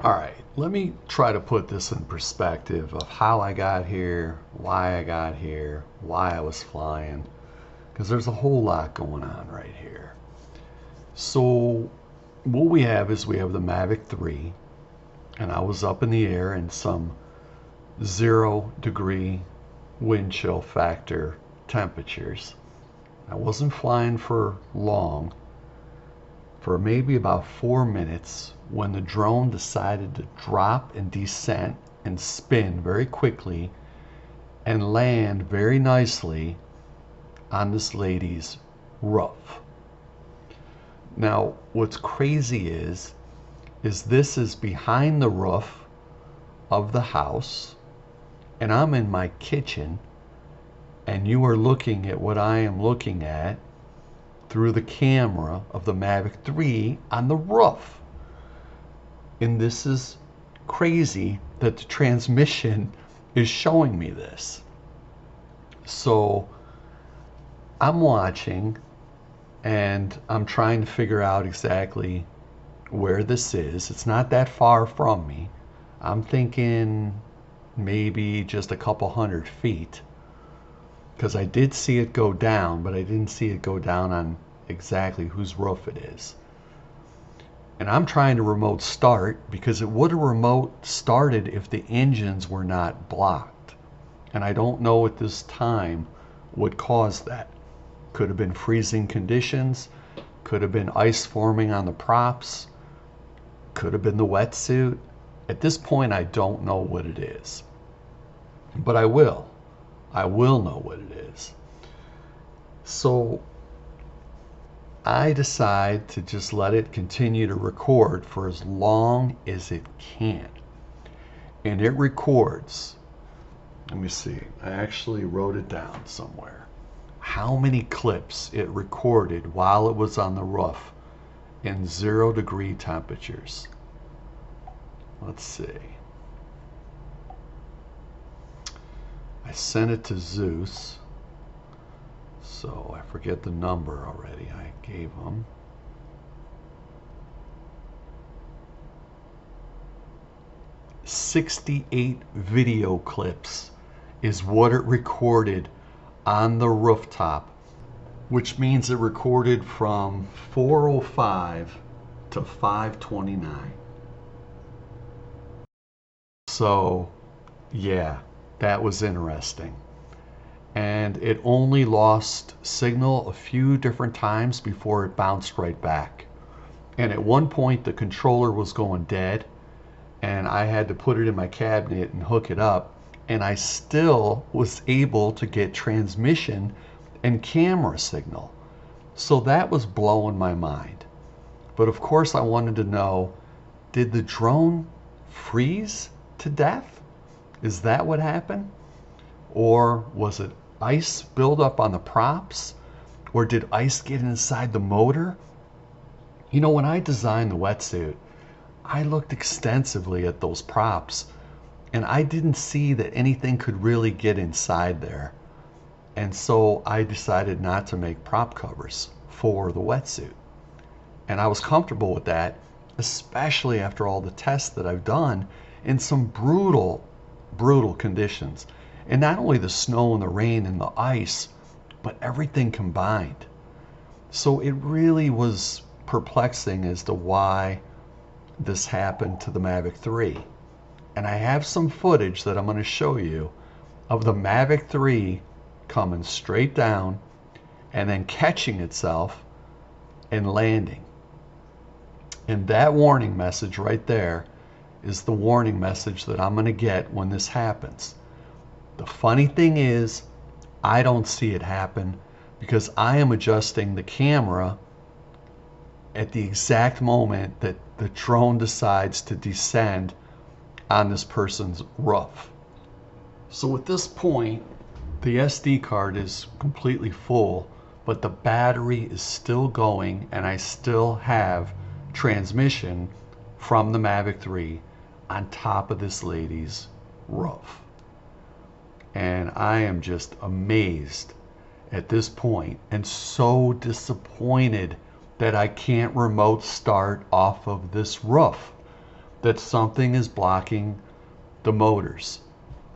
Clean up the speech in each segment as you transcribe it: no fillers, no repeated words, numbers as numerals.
All right, let me try to put this in perspective of how I got here, why I got here, why I was flying, because there's a whole lot going on right here. So what we have is we have the Mavic 3, and I was up in the air in some 0 degree wind chill factor temperatures. I wasn't flying for long, for maybe about 4 minutes, when the drone decided to drop and descent and spin very quickly and land very nicely on this lady's roof. Now, what's crazy is this is behind the roof of the house, and I'm in my kitchen, and you are looking at what I am looking at through the camera of the Mavic 3 on the roof. And this is crazy that the transmission is showing me this. So I'm watching and I'm trying to figure out exactly where this is. It's not that far from me. I'm thinking maybe just a couple 100 feet, because I did see it go down, but I didn't see it go down on exactly whose roof it is. And I'm trying to remote start, because it would have remote started if the engines were not blocked. And I don't know at this time what caused that. Could have been freezing conditions, could have been ice forming on the props, could have been the wetsuit. At this point, I don't know what it is. But I will know what it is. So I decide to just let it continue to record for as long as it can. And it records. Let me see. I actually wrote it down somewhere. How many clips it recorded while it was on the roof in 0 degree temperatures. Let's see. I sent it to Zeus, so I forget the number already I gave him. "68 video clips is what it recorded on the rooftop, which means it recorded from 4:05 to 5:29. So yeah, that was interesting. And it only lost signal a few different times before it bounced right back. And at one point the controller was going dead, and I had to put it in my cabinet and hook it up, and I still was able to get transmission and camera signal. So that was blowing my mind. But of course I wanted to know, did the drone freeze to death? Is that what happened? Or was it ice buildup on the props? Or did ice get inside the motor? You know, when I designed the wetsuit, I looked extensively at those props, and I didn't see that anything could really get inside there. And so I decided not to make prop covers for the wetsuit. And I was comfortable with that, especially after all the tests that I've done in some brutal conditions. And not only the snow and the rain and the ice, but everything combined. So it really was perplexing as to why this happened to the Mavic 3. And I have some footage that I'm going to show you of the Mavic 3 coming straight down and then catching itself and landing. And that warning message right there is the warning message that I'm going to get when this happens. The funny thing is, I don't see it happen because I am adjusting the camera at the exact moment that the drone decides to descend on this person's roof. So at this point, the SD card is completely full, but the battery is still going, and I still have transmission from the Mavic 3 on top of this lady's roof. And I am just amazed at this point and so disappointed that I can't remote start off of this roof. that something is blocking the motors.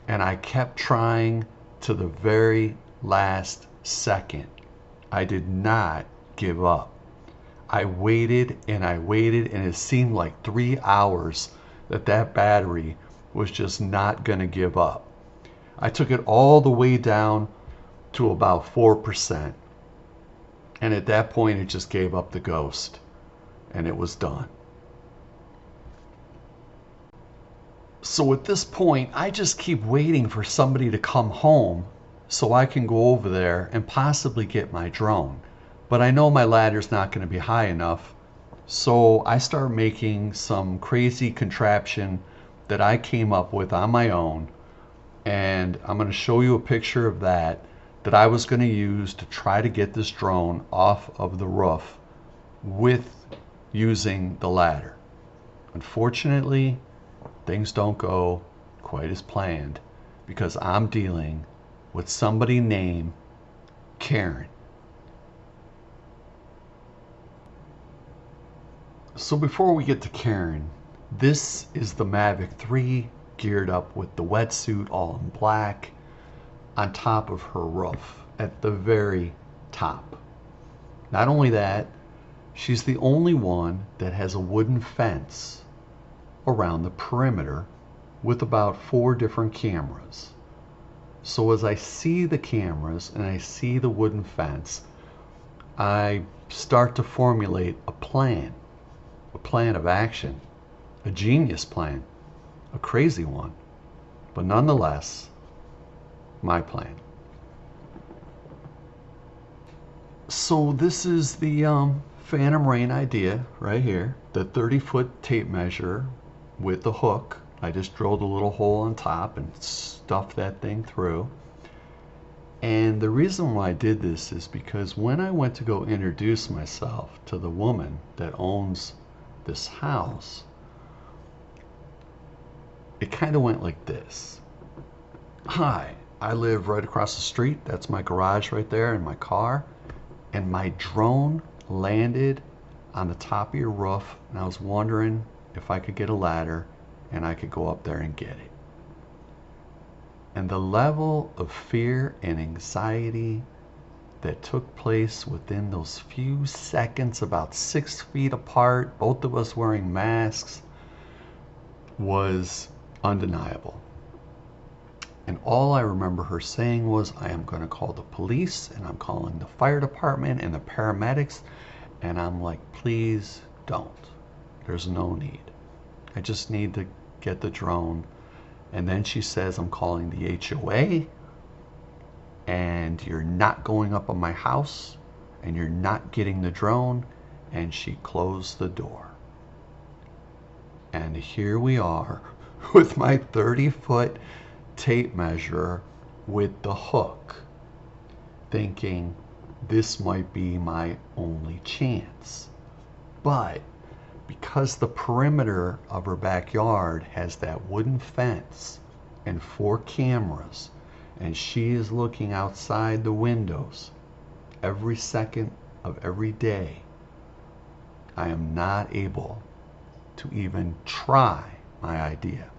And I kept trying to the very last second. I did not give up. I waited and I waited, and it seemed like 3 hours that that battery was just not going to give up. I took it all the way down to about 4%. And at that point, it just gave up the ghost and it was done. So at this point, I just keep waiting for somebody to come home so I can go over there and possibly get my drone. But I know my ladder's not going to be high enough. So I start making some crazy contraption that I came up with on my own. And I'm going to show you a picture of that I was going to use to try to get this drone off of the roof with using the ladder. Unfortunately, things don't go quite as planned because I'm dealing with somebody named Karen. So before we get to Karen, this is the Mavic 3 geared up with the wetsuit all in black on top of her roof at the very top. Not only that, she's the only one that has a wooden fence around the perimeter with about 4 different cameras. So as I see the cameras and I see the wooden fence, I start to formulate a plan of action, a genius plan, a crazy one, but nonetheless, my plan. So this is the Phantom Rain idea right here, the 30-foot tape measure with the hook. I just drilled a little hole on top and stuffed that thing through. And the reason why I did this is because when I went to go introduce myself to the woman that owns this house, it kind of went like this. Hi, I live right across the street. That's my garage right there and my car. And my drone landed on the top of your roof, and I was wondering if I could get a ladder and I could go up there and get it. And the level of fear and anxiety that took place within those few seconds, about 6 feet apart, both of us wearing masks, was undeniable. And all I remember her saying was, I am going to call the police, and I'm calling the fire department and the paramedics. And I'm like, please don't. There's no need. I just need to get the drone. And then she says, I'm calling the HOA, and you're not going up on my house, and you're not getting the drone. And she closed the door. And here we are with my 30-foot tape measure with the hook, thinking this might be my only chance. But because the perimeter of her backyard has that wooden fence and 4 cameras, and she is looking outside the windows every second of every day, I am not able to even try my idea.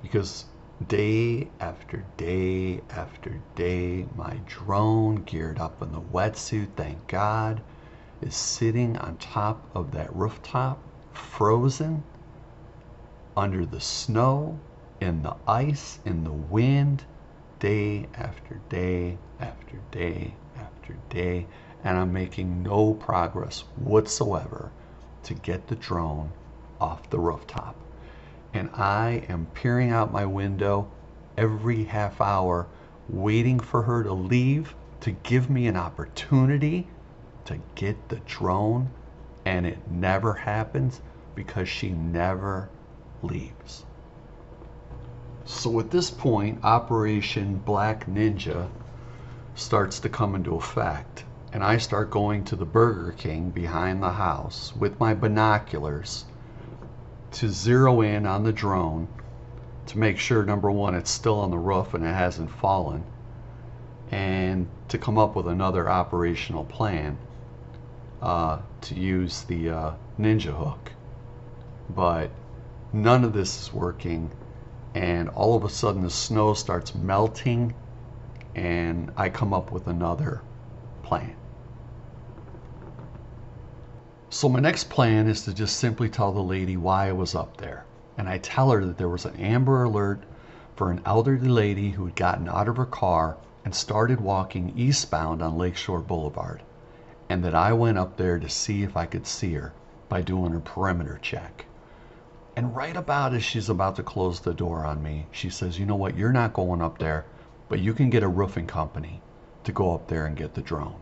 Because day after day after day, my drone, geared up in the wetsuit, thank God, is sitting on top of that rooftop, frozen, under the snow, in the ice, in the wind, day after day after day after day, and I'm making no progress whatsoever to get the drone off the rooftop. And I am peering out my window every half hour, waiting for her to leave to give me an opportunity to get the drone, and it never happens because she never leaves. So at this point, Operation Black Ninja starts to come into effect, and I start going to the Burger King behind the house with my binoculars to zero in on the drone to make sure, number one, it's still on the roof and it hasn't fallen, and to come up with another operational plan to use the ninja hook. but none of this is working. And all of a sudden the snow starts melting, and I come up with another plan. So my next plan is to just simply tell the lady why I was up there. And I tell her that there was an Amber Alert for an elderly lady who had gotten out of her car and started walking eastbound on Lakeshore Boulevard, and that I went up there to see if I could see her by doing a perimeter check. And right about as she's about to close the door on me, she says, "You know what, you're not going up there, but you can get a roofing company to go up there and get the drone."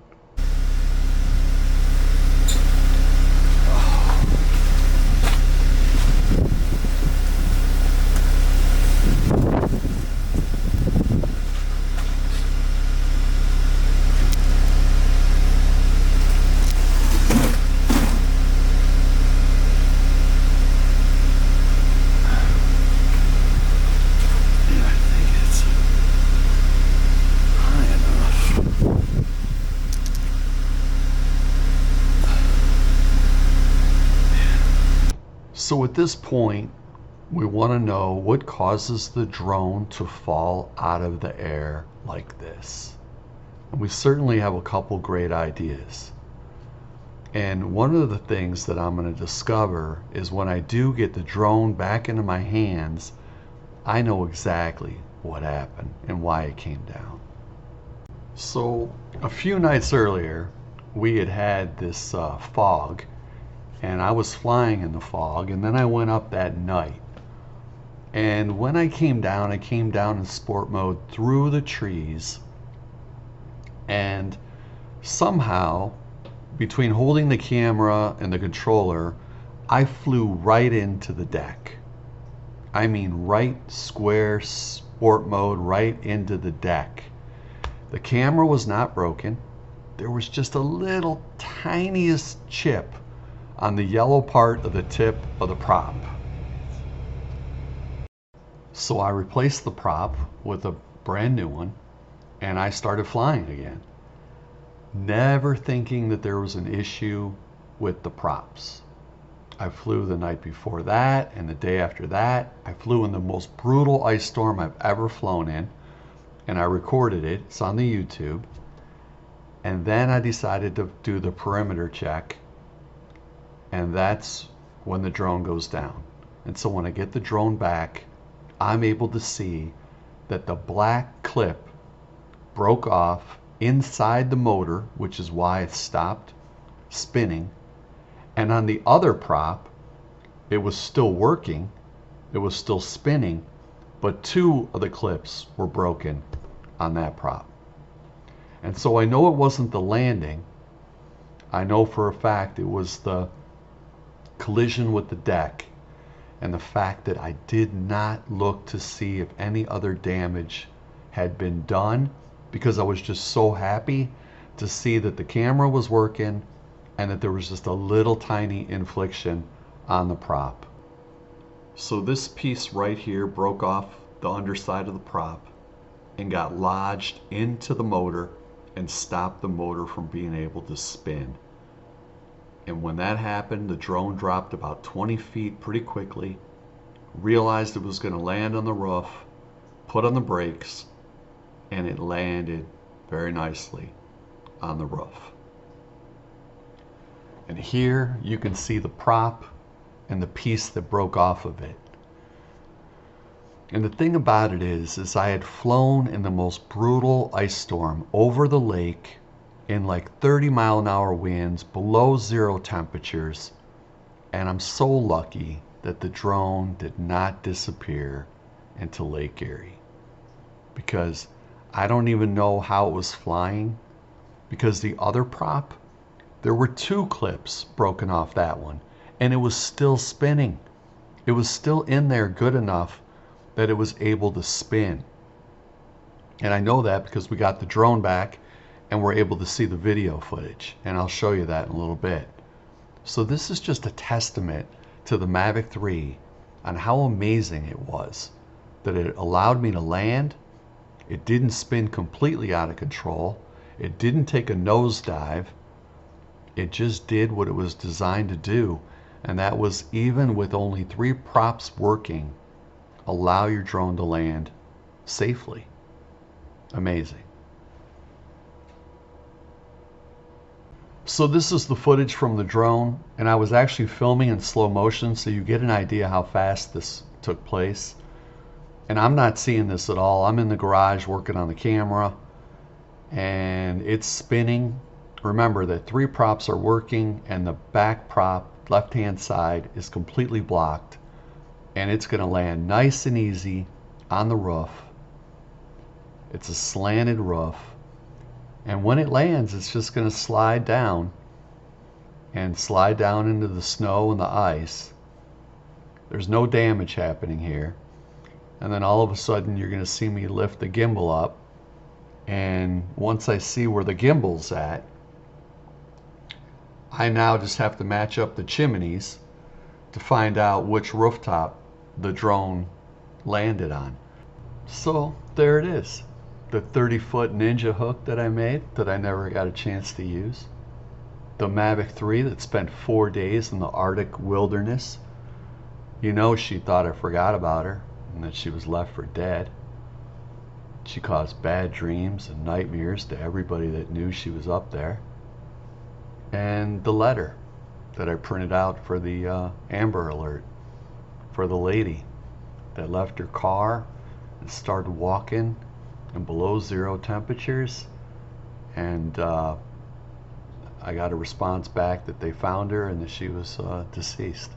So at this point, we want to know what causes the drone to fall out of the air like this. And we certainly have a couple great ideas. And one of the things that I'm going to discover is when I do get the drone back into my hands, I know exactly what happened and why it came down. So a few nights earlier, we had this fog, and I was flying in the fog, and then I went up that night. And when I came down in sport mode through the trees, and somehow, between holding the camera and the controller, I flew right into the deck. I mean, right square sport mode, right into the deck. The camera was not broken. There was just a little tiniest chip on the yellow part of the tip of the prop. So I replaced the prop with a brand new one, and I started flying again, never thinking that there was an issue with the props. I flew the night before that, and the day after that. I flew in the most brutal ice storm I've ever flown in, and I recorded it. It's on the YouTube. And then I decided to do the perimeter check, and that's when the drone goes down. And so when I get the drone back, I'm able to see that the black clip broke off inside the motor, which is why it stopped spinning. And on the other prop, it was still working, it was still spinning, but two of the clips were broken on that prop. And so I know it wasn't the landing. I know for a fact it was the collision with the deck, and the fact that I did not look to see if any other damage had been done, because I was just so happy to see that the camera was working and that there was just a little tiny infliction on the prop. So this piece right here broke off the underside of the prop and got lodged into the motor and stopped the motor from being able to spin. And when that happened, the drone dropped about 20 feet pretty quickly, realized it was going to land on the roof, put on the brakes, and it landed very nicely on the roof. And here you can see the prop and the piece that broke off of it. And the thing about it is I had flown in the most brutal ice storm over the lake in like 30-mile-an-hour winds, below zero temperatures, and I'm so lucky that the drone did not disappear into Lake Erie, because I don't even know how it was flying, because the other prop, there were two clips broken off that one, and it was still spinning. It was still in there good enough that it was able to spin. And I know that because we got the drone back and we're able to see the video footage, and I'll show you that in a little bit. So this is just a testament to the Mavic 3 on how amazing it was that it allowed me to land. It didn't spin completely out of control. It didn't take a nosedive. It just did what it was designed to do, And that was even with only 3 props working, allow your drone to land safely. Amazing. So this is the footage from the drone, and I was actually filming in slow motion so you get an idea how fast this took place. And I'm not seeing this at all. I'm in the garage working on the camera, and it's spinning. Remember that 3 props are working, and the back prop, left-hand side, is completely blocked. And it's going to land nice and easy on the roof. It's a slanted roof. And when it lands, it's just going to slide down and slide down into the snow and the ice. There's no damage happening here. And then all of a sudden, you're going to see me lift the gimbal up. And once I see where the gimbal's at, I now just have to match up the chimneys to find out which rooftop the drone landed on. So there it is. The 30-foot Ninja hook that I made that I never got a chance to use. The Mavic 3 that spent 4 days in the Arctic wilderness. You know she thought I forgot about her and that she was left for dead. She caused bad dreams and nightmares to everybody that knew she was up there. And the letter that I printed out for the Amber Alert for the lady that left her car and started walking in below 0 temperatures, and I got a response back that they found her and that she was deceased.